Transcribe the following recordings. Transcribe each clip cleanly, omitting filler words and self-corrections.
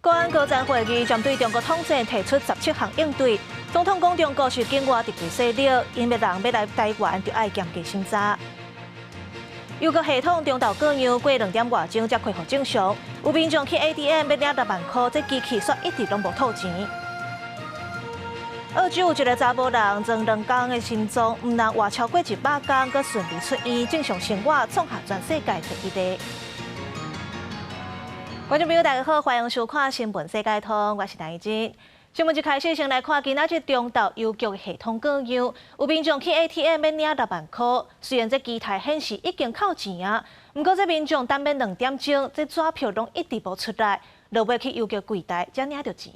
国安高层会议针对中国统战提出17项应对。总统讲中国是境外敌对势力，因为人要来台湾就爱严格审查。邮局系统中昼各样过2点外钟才恢复正常，有民众去 ATM 要领10万块，这机器却一直拢无吐钱。澳洲有一个查甫人装2天的心脏，唔能活超过100天，佮顺利出院，正常生活，创下全世界第一例。观众朋友，大家好，欢迎收看《新闻世界通》，我是陈怡真。新闻一开始，先来看今仔日中昼邮局系统各样，有民众去 ATM 要领10万块，虽然这机台显示已经扣钱啊，不过这民众等要2点钟，这纸票拢一直无出来，落尾去邮局柜台才领到钱。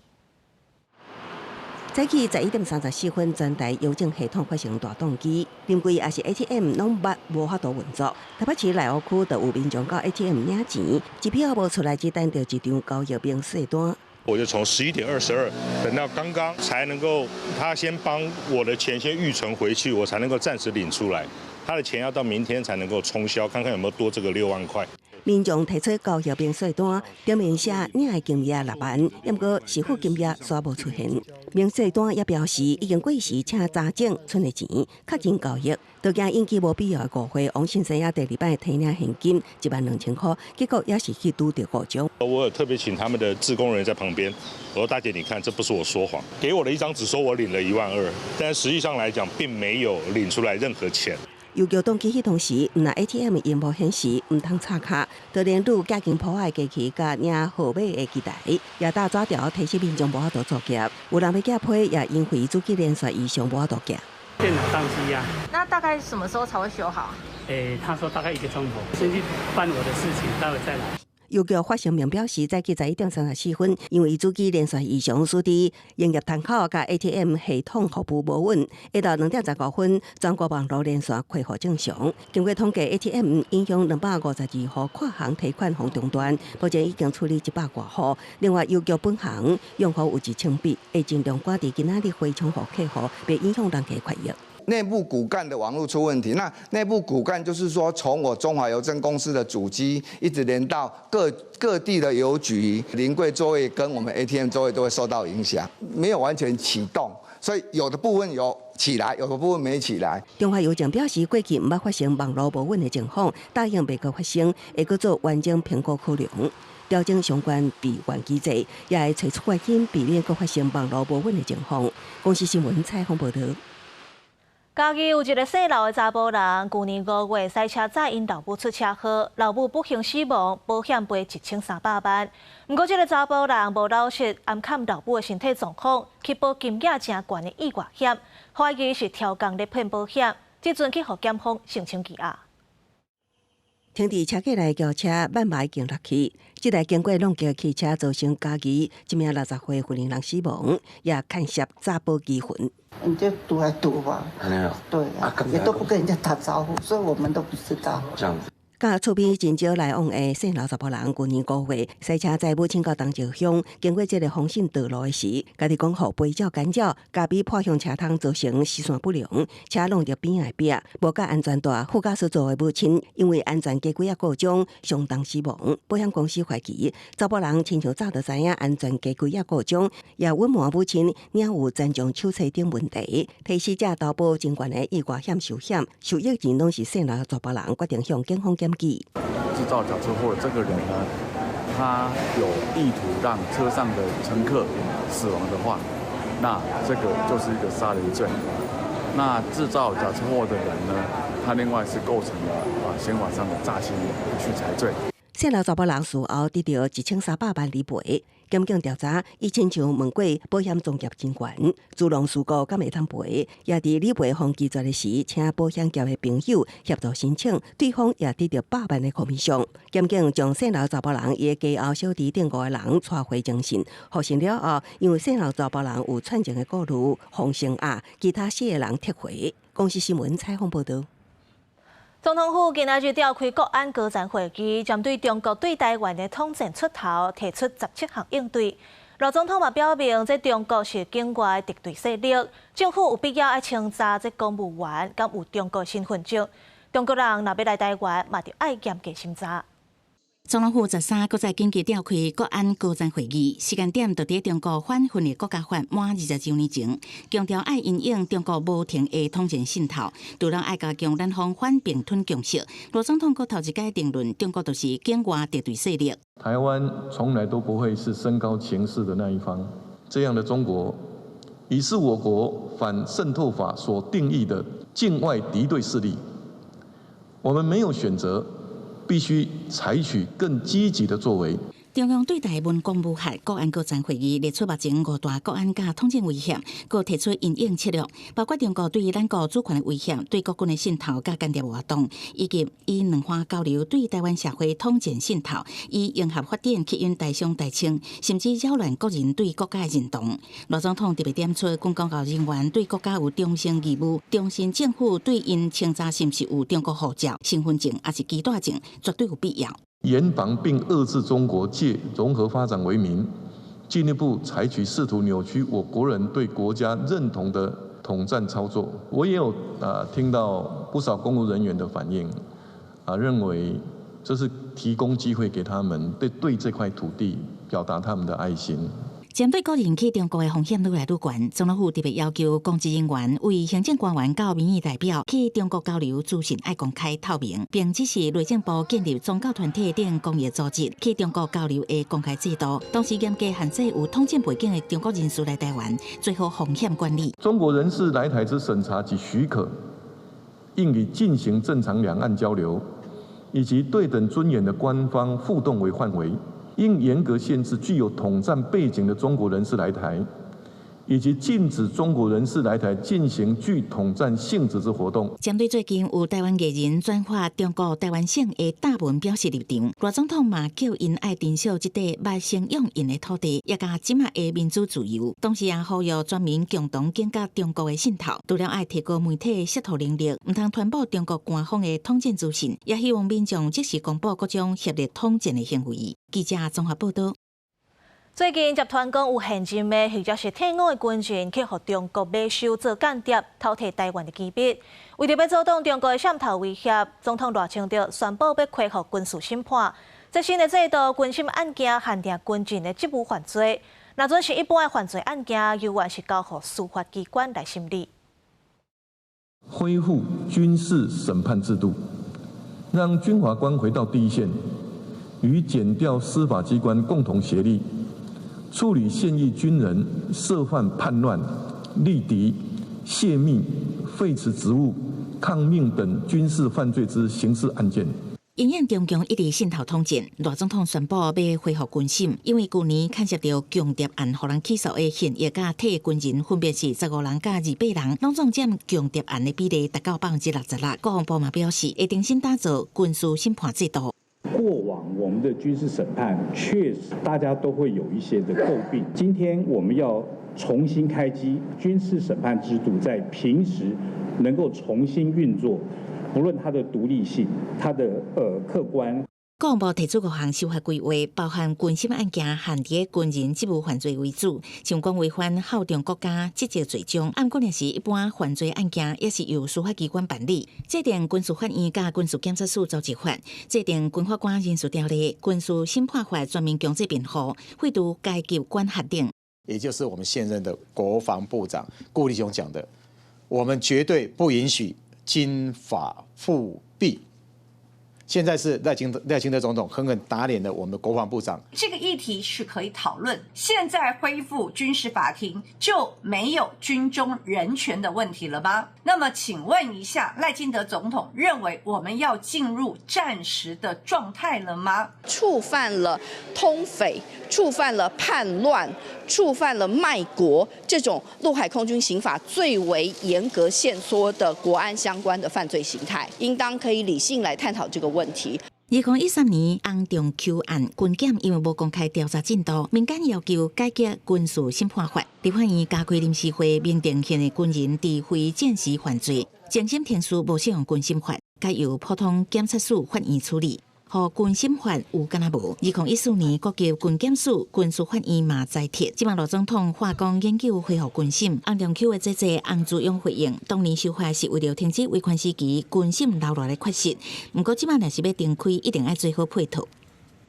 早起11点34分，全台邮政系统发生大动机，临柜也是 ATM 拢无法度运作。台北市内湖区就有民众到 ATM 领钱，机票无出来，只等到一张交易明细单。我就从11点22等到刚刚才能够，他先帮我的钱先预存回去，我才能够暂时领出来。他的钱要到明天才能够冲销，看看有没有多这个6万块。民众提出交易明细单，表面写领的金额6万，不过支付金额煞无出现。明细单也表示已经过时，请查证存的钱确认交易，都惊引起无必要的误会。王先生也第2摆提领现金12000块，结果也是去拄到误奖。我有特别请他们的志工人员在旁边，我说大姐，你看这不是我说谎，给我的一张纸说我领了12000，但实际上来讲并没有领出来任何钱。邮局登记系统时，唔拿 ATM 荧幕显示唔通插卡，就连路加紧破坏机器甲领号码的机台，也打纸条提醒民众无法度作业。有人要缴批，也因为主机连续异常无法度缴。电脑宕机呀。那大概什么时候才会修好？他说大概1个钟头，先去办我的事情，待会再来。邮局发声明表示，早起11点34分，因为主机连续异常，使得营业窗口甲 ATM 系统服务无稳，下到2点15分，全国网络连续恢复正常。经过统计 ，ATM 影响252户跨行提款户终端，目前已经处理100多户。另外，邮局本行用户有1000笔，会尽量赶伫今仔日回充给客户，别影响人家权益。内部骨干的网络出问题，那内部骨干就是说，从我中华邮政公司的主机一直连到各地的邮局、临柜座位跟我们 ATM 座位都会受到影响，没有完全启动，所以有的部分有起来，有的部分没起来。中华邮政表示，过去唔捌发生网络无稳的情况，答应袂阁发生，会阁做完整评估考量。调整相关备援机制，也会找出原因，避免阁发生网络无稳的情况。公司新闻采访报道。嘉义有一个姓刘的查甫人，去年5月赛车载因老母出车祸，老母不幸死亡，保险赔1300万。不过，这个查甫人无老实，暗砍老母的身体状况，去保金额正悬的意外险，怀疑是超工咧骗保险，即阵去互检方申请羁押。停伫车架内轿车慢慢经落去，这台经过弄桥汽车造成嘉义一名60岁妇人死亡，也牵涉诈保机魂。你就赌来赌吧，对啊，也都不跟人家打招呼，所以我们都不知道。这样子。甲厝边真少来往的姓刘查甫人，去年5月赛车载母亲到东石乡，经过这个风信道路的时，家己讲互背照干照，加比破向车窗造成视线不良，车弄着边壁，无甲安全带，副驾驶座的母亲因为安全机规啊故障，相当死亡。保险公司怀疑查甫人亲像早就知影安全机规啊故障，也隐瞒母亲领有残障手册等问题，替死者投保真悬的意外险寿险，受益人拢是姓刘的查甫人，决定向警方检。制造假车祸的这个人呢，他有意图让车上的乘客死亡的话，那这个就是一个杀人罪。那制造假车祸的人呢，他另外是构成了刑法上的诈欺取财罪。姓刘查甫人事后得到1300万理赔。检警调查，伊亲像问过保险专业人员，自动事故敢会通赔，也伫理赔方拒绝的时，请保险业的朋友协助申请，对方也得到100万的可米上。检警将姓刘查甫人伊的家后小弟等5个人带回侦讯，获审了后，因为姓刘查甫人有串情的顾虑，洪成亚其他4个人撤回。公司新闻采访报道。总统府今仔日召开国安高层会议，针对中国对台湾的统战出头，提出17项应对。罗总统嘛表明，这中国是境外敌对势力，政府有必要爱清查这公务员敢有中国身份证。中国人若要来台湾，嘛就爱严格审查。总统府13搁再紧急召开国安高层会议，时间点就伫中国反分裂国家法满20周年前，强调爱因应中国无停的统战渗透，除了爱加强咱方反并吞共识。罗总统搁头一届定论，中国就是境外敌对势力。台湾从来都不会是身高情势的那一方，这样的中国，已是我国反渗透法所定义的境外敌对势力。我们没有选择。必须采取更积极的作为。中央对台文公务学国安高层会议列出目前5大国安甲统战威胁，佮提出因应策略，包括中国对咱国主权的威胁、对国军的渗透甲间谍活动，以及以两方交流对台湾社会统战渗透，以融合发展吸引大商大清，甚至扰乱国人对国家的认同。罗总统特别点出，军公教人员对国家有忠诚义务，中信政府对因清查是毋是有中国护照、身份证还是居住证，绝对有必要。严防并遏制中国借融合发展为名，进一步采取试图扭曲我国人对国家认同的统战操作。我也有听到不少公务人员的反应，认为这是提供机会给他们对这块土地表达他们的爱心。针对个人去中国的风险愈来愈悬，总统府特别要求公职人员为行政官员到民意代表去中国交流资讯要公开透明，并指示内政部建立宗教团体等公益组织去中国交流的公开制度，同时严格限制有统战背景的中国人士来台湾，做好风险管理。中国人士来台之审查及许可，应以进行正常两岸交流以及对等尊严的官方互动为范围。应严格限制具有统战背景的中国人士来台，以及禁止中国人士来台进行具统战性质之活动。针对最近有台湾艺人转发中国台湾省的大文表示立场，罗总统嘛叫因爱珍惜这块百姓用因的土地，也甲即马的民主自由。同时也呼吁全民共同警觉中国的渗透，除了爱提高媒体的识图能力，唔通传播中国官方的统战资讯，也希望民众即时公布各种协力统战的行为。记者综合报道。最近集团讲有现金的，或者是退伍的军人去互中国买收做间谍，偷摕台湾的机密。为着要阻挡中国的渗透威胁，总统赖清德宣布要恢复军事审判。这新的制度，军审案件限定军人的职务犯罪，若准是一般的犯罪案件，永远是交予司法机关来审理。恢复军事审判制度，让军法官回到第一线，与检调司法机关共同协力。处理现役军人涉犯叛乱、力敌、泄密、废除职务、抗命等军事犯罪之刑事案件。因应中共一直渗透统战，赖总统宣布要恢复军审，因为去年牵涉到强谍案，互人起诉的现役甲退役军人分别是15人甲200人，拢总占强谍案的比例达到66%。国防部嘛表示，会重新打造军事审判制度。过往我们的军事审判确实大家都会有一些的诟病，今天我们要重新开机军事审判制度，在平时能够重新运作，不论它的独立性、它的客观。国防部提出5项修法规划，包含军审案件限伫军人职务犯罪为主，像讲违反效忠国家职责罪章。按过若是一般犯罪案件，也是由司法机关办理。制定军事法院甲军事检察署组织法，制定军法官人事条例、军事审判法全面强制辩护，废除该机关核定。也就是我们现任的国防部长顾立雄讲的，我们绝对不允许金发复辟。现在是赖清德总统狠狠打脸了我们的国防部长。这个议题是可以讨论，现在恢复军事法庭就没有军中人权的问题了吗？那么请问一下，赖清德总统认为我们要进入战时的状态了吗？触犯了通匪，触犯了叛乱，触犯了卖国，这种陆海空军刑法最为严格限缩的国安相关的犯罪形态，应当可以理性来探讨这个问题。2013年洪仲丘案军检因为无公开调查进度，民间要求改革军事审判法，立法院加开临时会，明定现的军人伫非战时犯罪，精神天数无适用军审法，该由普通检察署法院处理。和军审法有敢若无？2014年国级军检署军事法院嘛再提，即马罗总统化工研究恢复军审，洪仲丘的这洪志勇回应，当年修法是为了停止维权时期军审留落来缺失，不过即马若是要重开，一定要做好配套。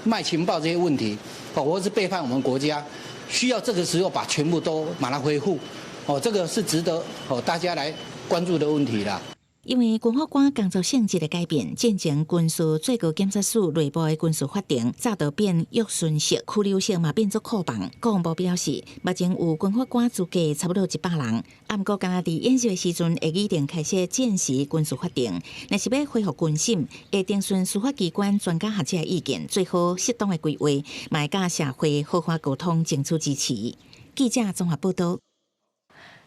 卖情报这些问题，或是背叛我们国家，需要这个时候把全部都把它恢复，这个是值得大家来关注的问题啦。因为军法官工作性质的改变，进前军事最高检察署内部的军事法庭早就变约束式、拘留式嘛变作酷棒。国防部表示，目前有军法官资格差不多100人，不过敢若伫演习的时阵会议定开设见识军事法庭，若是要恢复军审，会听顺司法机关专家学者的意见，最好适当的规划，嘛会甲社会好好沟通，争取支持。记者综合报道。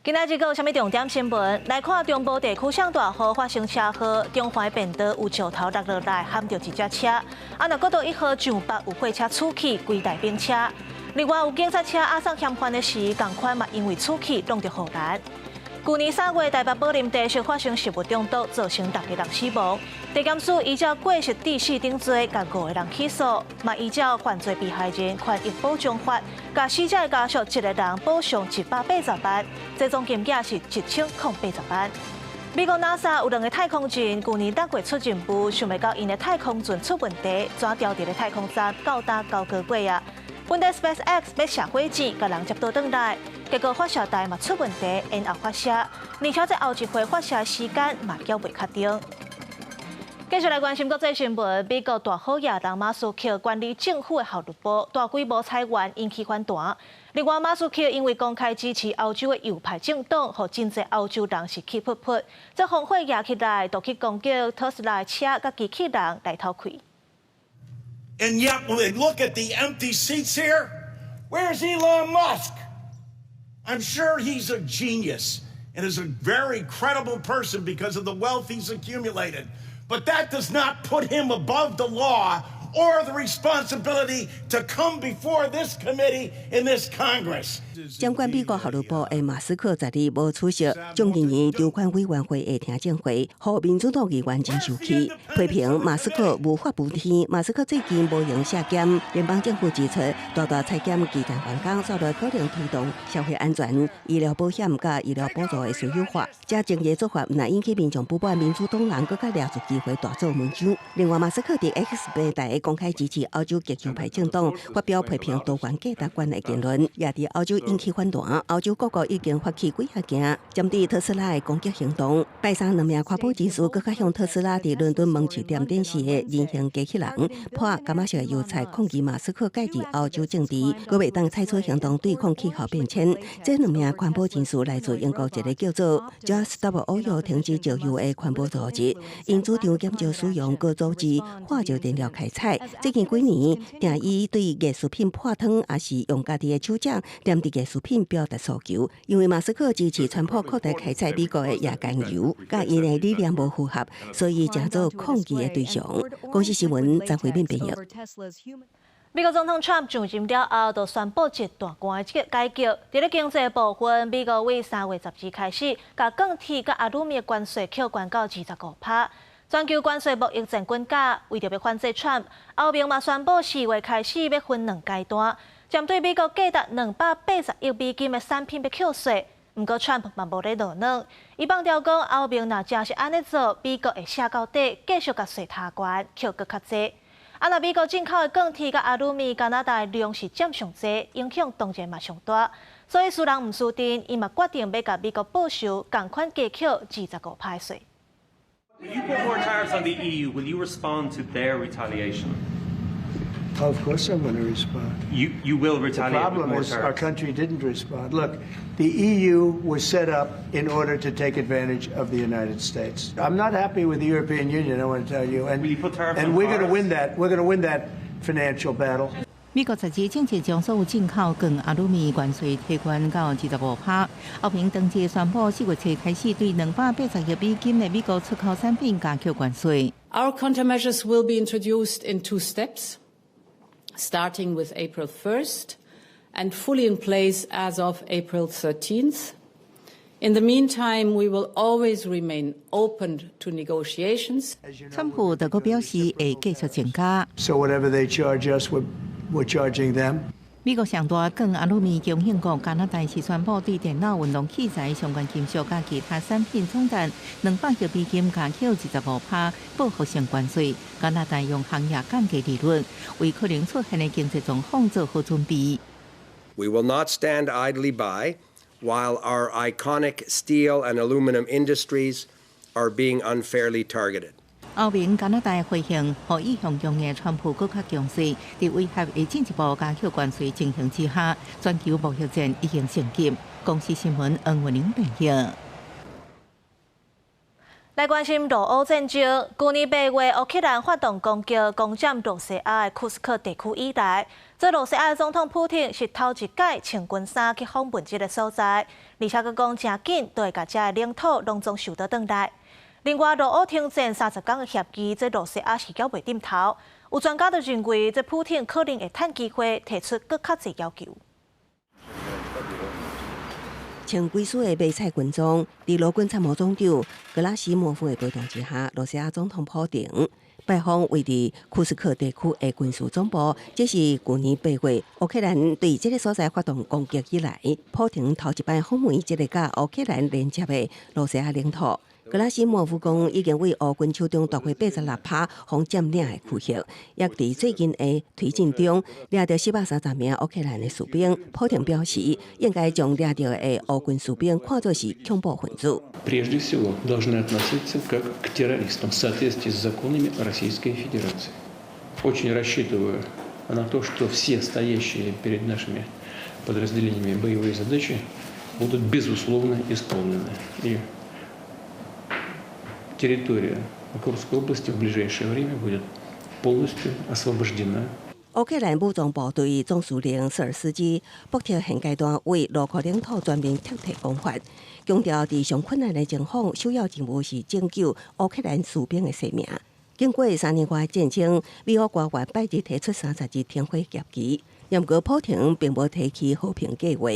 今仔日有啥物重点新闻？来看中部地区上大号发生车祸，中环便道有石头落落来，陷着一只车。若国道1号上北有货车出去，规台冰车。另外有警察车押送嫌犯的时，同款嘛因为出去弄着护栏。去年3月，台北宝林地区发生食物中毒，造成12人死亡。地检署依照过失致死等罪，甲5个人起诉，嘛依照犯罪被害人权益保障法，甲死者的家属1个人补偿180万，最终金额是1080万。美国 NASA 有2个太空船，去年6月出任务，想袂到因的太空船出问题，转调伫咧太空站高达9个月啊。本地 SpaceX 要射火箭，甲人接倒转来，结果发射台嘛出问题，延后发射，而且这后一回发射时间嘛还未确定。继续来关心国际新闻，美国大好野人马斯克管理政府的效率部大规模裁员引起反弹。另外，马斯克因为公开支持欧洲的右派政党，和真侪欧洲人是气噗噗，这烽火野起来，就去攻击特斯拉车甲机器人来偷窥。And yet, when we look at the empty seats here, where's Elon Musk? I'm sure he's a genius and is a very credible person because of the wealth he's accumulated. But that does not put him above the law or the responsibility to come before this committee in this Congress. 掌管美国效率部的马斯克10日无出席众议院筹款委员会的听证会，和民主党议员真生气，批评马斯克无法无天。马斯克最近无用削减，联邦政府指出，大大裁减基层员工，所来可能推动社会安全、医疗保险甲医疗补助的私有化。这正义做法唔但引起民众不满，民主党人更加抓住机会大做文章。另外，马斯克伫 X 平台公开支持欧洲极右派政党，发表批评多元价值观的言论，也伫欧洲引起反弹。欧洲各国已经发起几下件针对特斯拉的攻击行动。拜三2名跨步技术更加向特斯拉伫伦敦门市店展示的人形机器人破伽马色邮差，抗议马斯克介入欧洲政治，佮未当采取行动对抗气候变迁。这2名环保人士来自英国一个叫做 Just Stop Oil 停止石油的环保组织，因主张减少使用高组织化石燃料开采。最近几年，定以对艺术品破汤，也是用家己的手掌黏伫艺术品表达诉求。因为马斯克支持川普扩大开采美国的页岩油，甲伊的理念无符合，所以成做抗议的对象。公司新闻张惠敏编译。美国总统 Trump 上任了后，就宣布一大关的改革。伫咧经济部分，美国为3月10日开始，甲钢铁甲阿鲁米的关税扣关到25%。全球关税贸易战滚价，为着要反制 Trump， 后面嘛宣布4月开始要分2阶段，针对美国价值280亿美金的产品要扣税。不过 Trump 嘛无咧落软，伊放调讲后面若真是安尼做，美国会写到底，继续甲税踏悬，扣搁较济。若美国进口的钢铁甲阿鲁米，加拿大量是占上济，影响当然嘛上大。所以输人毋输阵，伊嘛决定要甲美国报仇，共款加扣25%的税。If you put more tariffs on the EU, will you respond to their retaliation? Of course I'm going to respond. You will retaliate The problem with more is tariffs. our country didn't respond. Look, the EU was set up in order to take advantage of the United States. I'm not happy with the European Union, I want to tell you. And, will you put tariffs and on we're going to cars? win that. We're going to win that financial battle. 美国10日正式将所有进口钢、阿鲁米关税提悬到25%。欧平当日宣布4月初开始对280亿美金的美国出口产品加扣关税。Our countermeasures will be introduced in 2 steps, starting with April 1st and fully in place as of April 13th. In the meantime, we will always remain open to negotiations. 川普就表示会继续增加。So whatever they charge us, we're charging them. 美国上大钢阿鲁米中兴国加拿大是宣布对电脑运动器材相关金属甲其他产品总值200亿美金加扣25%报复性关税。加拿大用行业降价利润，为可能出现的经济状况做好准备。We will not stand idly by while our iconic steel and aluminum industries are being unfairly targeted. 欧盟加拿大回应，予意向中的川普更加强势，在威胁会进一步加扣关税情形之下，全球贸易战已经升级。公司新闻黄文玲报道。来关心俄乌战争，去年8月乌克兰发动攻击攻占罗西亚的库斯克地区以来，这罗西亚总统普京是头一届穿军衫去访问这个所在，而且佮讲真紧就会把这个领土拢总收得回来。另外，俄乌停战30天的协议，这罗西亚是交袂点头。有专家就认为，这普京可能会趁机会提出更较侪要求。穿几丝的迷彩军装，在罗军参谋总长格拉西莫夫的陪同之下，罗西亚总统普京拜访位于库斯克地区的军事总部。这是去年8月乌克兰对这个所在发动攻击以来，普京头一摆访问这个甲乌克兰连接的罗西亚领土。格拉西莫夫讲，已经为乌军手中夺回86%方占领的区域，也伫最近的推进中掠到430名乌克兰的士兵。普京表示，应该将掠到的乌军士兵看作是恐怖分子。Прежде всего, должны относиться как к террористам в соответствии с законами Российской Федерации. Очень рассчитываю на то, что все стоящие перед нашими подразделениями боевые задачи будут безусловно исполнены. И территория Курской области в ближайшее время будет полностью освобождена. 乌克兰武装部队总司令瑟尔斯基目前现阶段为乌克兰领土全面撤退讲法，强调在上困难的情况，首要任务是拯救乌克兰士兵的性命。经过3年多的战争，美俄官员拜日提出30日停火协议，然而普京并无提起和平计划。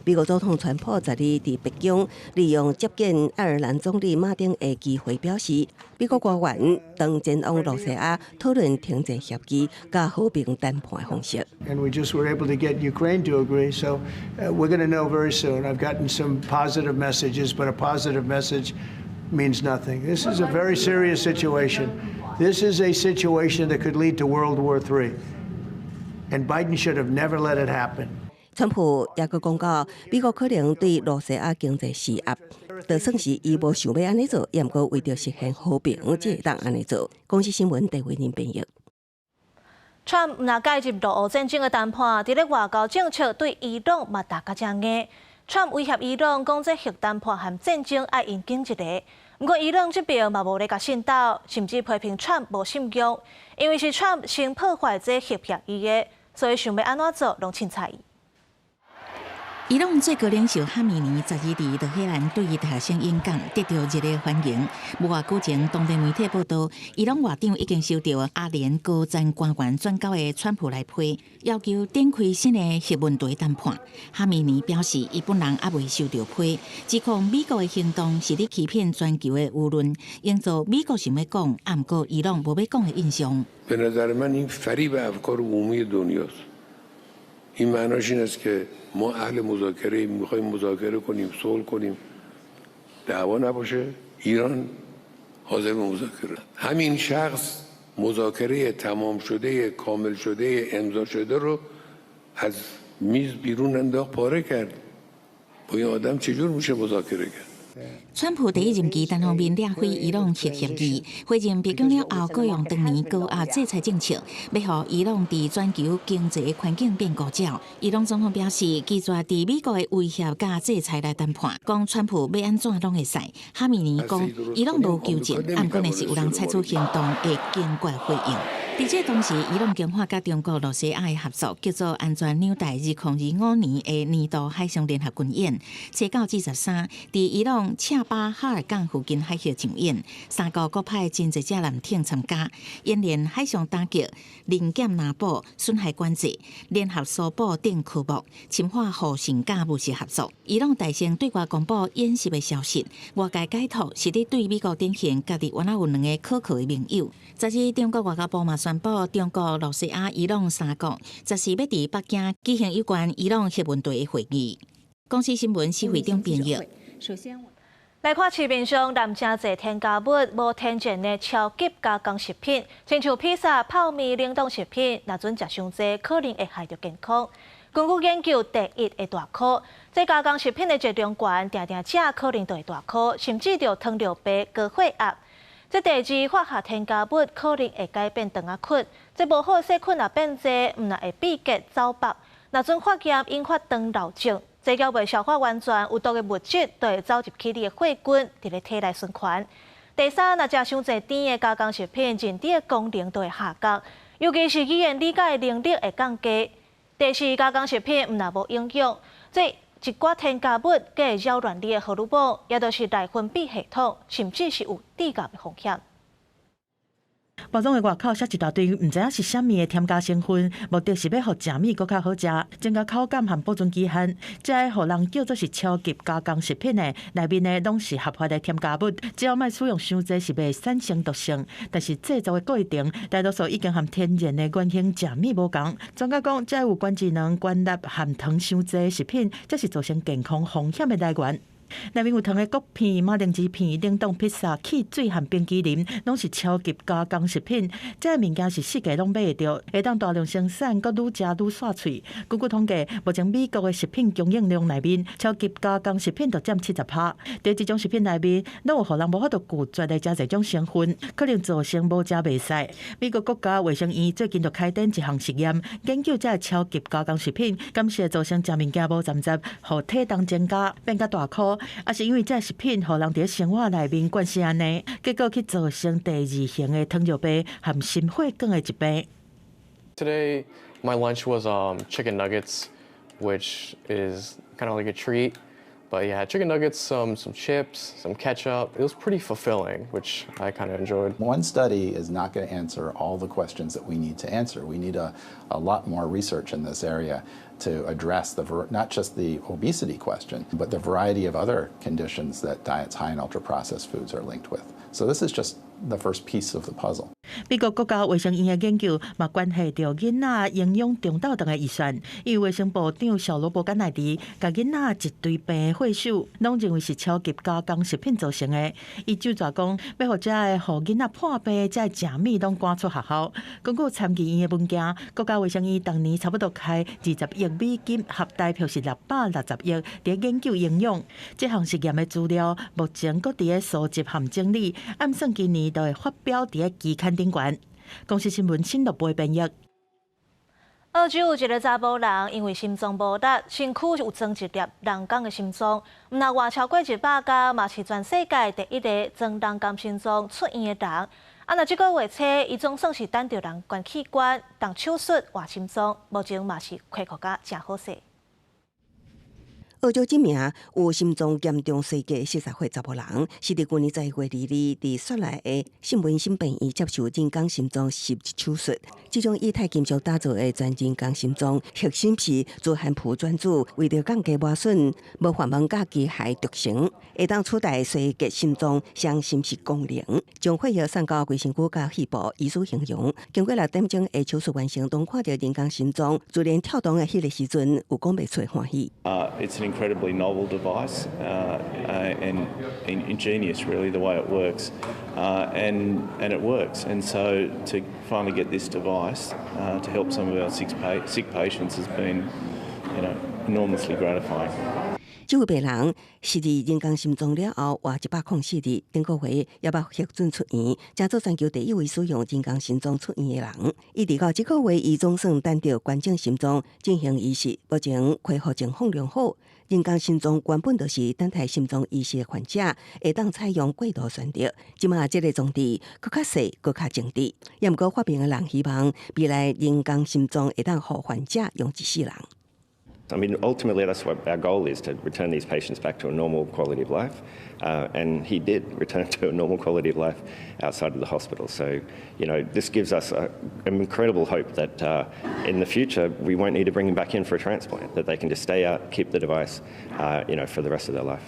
美国总统川普昨日在北京利用接见爱尔兰总理马丁的机会表示，美国官员当前往罗西亚讨论停战协议加和平谈判的方式。And we just were able to get Ukraine to agree, so we're going to know very soon. I've gotten some positive messages, but a positive message means nothing. This is a very serious situation. This is a situation that could lead to World War III, and Biden should have never let it happen. 川普也佮讲到，美国可能对罗西亚经济施压，就算是伊无想要安尼做，也毋过为着实现和平，才会当安尼做。公司新闻地为您编译。川普若介入俄乌战争的谈判，伫咧外交政策对伊朗嘛大家正硬。川普威胁伊朗，讲这核谈判和战争爱引进一个。不过伊朗这边嘛无咧甲信道，甚至批评川普无信用，因为是川普先破坏这核协议的，所以想要安怎做，拢凊彩伊。伊朗最高领袖哈米尼12日在荷兰对伊大声演讲，得到热烈欢迎。无偌久前，当地媒体报道，伊朗外长已经收到阿联高层官员转交的川普来批，要求展开新的核问题谈判。哈米尼表示，伊本人还未收到批，指控美国的行动是咧欺骗全球的舆论，营造美国想要讲，啊毋过伊朗无要讲的印象。این معناش این است که ما اهل مذاکره میخوایم مذاکره کنیم صلح کنیم دعوا نباشه ایران حاضر به مذاکره همین شخص مذاکره تمام شده کامل شده امضا شده رو از میز بیرون انداخت پاره کرد با این آدم چجور میشه مذاکره کرد川普第一任期单方面掠毁伊朗核协议，回任北京了后，各用长年高压制裁政策，要让伊朗伫全球经济环境变固角。伊朗总统表示，拒绝伫美国的威胁甲制裁来谈判，讲川普要安怎拢会使。哈米尼讲，伊朗无纠正，按过呢是有人采取行动会坚决回应。伫这同时，伊朗强化甲中国罗西亚的合作，叫做安全纽带2025年的年度海上联合军演，初到至13，伫伊朗恰巴哈尔港附近海峡上演，3国各派真侪只舰艇参加，演练海上打击、临检拿捕、损害管制、联合搜捕等科目，深化互信甲务实合作。伊朗大声对外公布演习的消息，外界解读是咧对美国展现家己原来有2个可靠的盟友。昨日中国外交部嘛宣布，中国、罗西亚、伊朗三国14要伫北京举行有关伊朗核问题的会议。公司新闻是会长编译。首先，来看市面上含真侪添加物无天然的超级加工食品，亲像披萨、泡面、冷冻食品，若准食伤济，可能会害着健康。根据研究，第一会大考，这加工食品的热量高，定定食可能就会大考，甚至着糖尿病、高血压。这第二，化学添加物可能会改变肠仔菌，这无好细菌若变多，毋但会闭结走白，若准发炎引发肠漏症。这叫未消化完全，有毒的物质就会走入去你的血管，伫咧体内循环。第三，若食伤济甜的加工食品，人体的功能都会下降，尤其是语言理解的能力会降低。第四，加工食品毋但无营养，这一寡添加物更会扰乱你的荷尔蒙，也就是内分泌系统，甚至是有致癌的风险。包装的外口写一大堆，唔知影是虾米的添加成分，目的是要互食物更较好食，增加口感和保存期限。这个互人叫做是超级加工食品的，内面的拢是合法的添加物，只要莫使用伤济是袂产生毒性。但是制作的过程，大多数已经和天然的原型食物无同。专家讲，这有管智能、管钠含糖伤济的食品，这是造成健康风险的来源。内面有糖的果片、马铃薯片、冷冻披萨、汽水和冰淇淋，拢是超级加工食品。这个物件是世界拢买得到，会当大量生产，搁愈食愈煞脆。根据统计，目前美国的食品供应量内面，超级加工食品就占70%。在这种食品内面，拢有互人无法度拒绝的这种成分，可能造成无食袂使。美国国家卫生院最近就开展一项实验，研究这超级加工食品，敢是会造成食物件无站接，互体重增加，变甲大颗。也是因为这食品互人伫生活内面惯习安尼，结果去造成第二型的糖尿病和心血管的疾病。Today, my lunch was chicken nuggets, which is kind of like a treat. But yeah, chicken nuggets, some chips, some ketchup. It was pretty fulfilling, which I kind of enjoyed. One study is not going to answer all the questions that we need to answer. We need a lot more research in this area to address not just the obesity question, but the variety of other conditions that diets high in ultra-processed foods are linked with. So this is just the first piece of the puzzle. 美国国家卫生院的研究嘛关系到囡仔营养中等等的预算，因为卫生部长小罗伯甘乃迪甲囡仔一堆病血手，拢认为是超级加工食品造成的。伊就查讲，要互这个互囡仔破病，这食物拢赶出学校。根据参议院的文件，国家卫生院当年差不多开20亿美金，合大票是660亿，伫研究营养。这项实验的资料目前搁伫收集和整理，按算今年就会发表伫期刊顶悬。公司新闻新乐杯编译。澳洲有一个查甫人，因为心脏无力，身躯有装一粒人工的心脏，毋但活超过100天，嘛是全世界第一个装人工心脏出院的人。若这个月初，伊总算是等到人工器官，动手术换心脏，目前嘛是恢复甲真好势。澳洲一名有心脏严重衰竭40岁查甫人，是伫去年10月2日伫雪梨的新文心病院接受人工心脏移植手术。这种以钛金属打造的全人工心脏，核心是做含砒转子，为了降低磨损、无繁忙甲机械独成，会当取代衰竭心脏相心室功能，将血液送到规身躯甲肺部。医师形容，经过6点钟的手术完成，当看到人工心脏自然跳动的迄个时阵，有讲袂出欢喜。It's an incredibly novel device and ingenious, really, the way it works, and it works. And so to finally get this device to help some of our sick patients has been, enormously gratifying. 这位病人是伫人工心脏了后活104日，顶个月也捌核准出院，成做全球第一位使用人工心脏出院的人。一直到这个月，伊总算等到捐赠心脏进行仪式，目前恢复情况良好。人工心脏原本就是等待心脏移植的患者会当采用过度选择，即马这个装置更较细、更较精致。也毋过发明的人希望未来人工心脏会当互患者用一世人。I mean, ultimately, that's what our goal is, to return these patients back to a normal quality of life. And he did return to a normal quality of life outside of the hospital. So, this gives us an incredible hope that in the future, we won't need to bring him back in for a transplant, that they can just stay out, keep the device, for the rest of their life.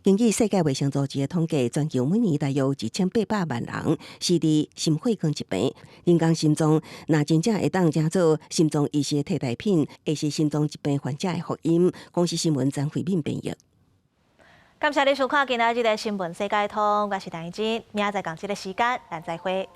根据世界卫生组织的统计，全球每年大约有1800万人死于心血管疾病。人工心脏若真正会当加做心脏医师的替代品，会是心脏疾病患者的福音。公司新闻张惠敏编译。感谢你收看今仔日的新闻世界通，我是陈怡真，明仔载同一个时间咱再会。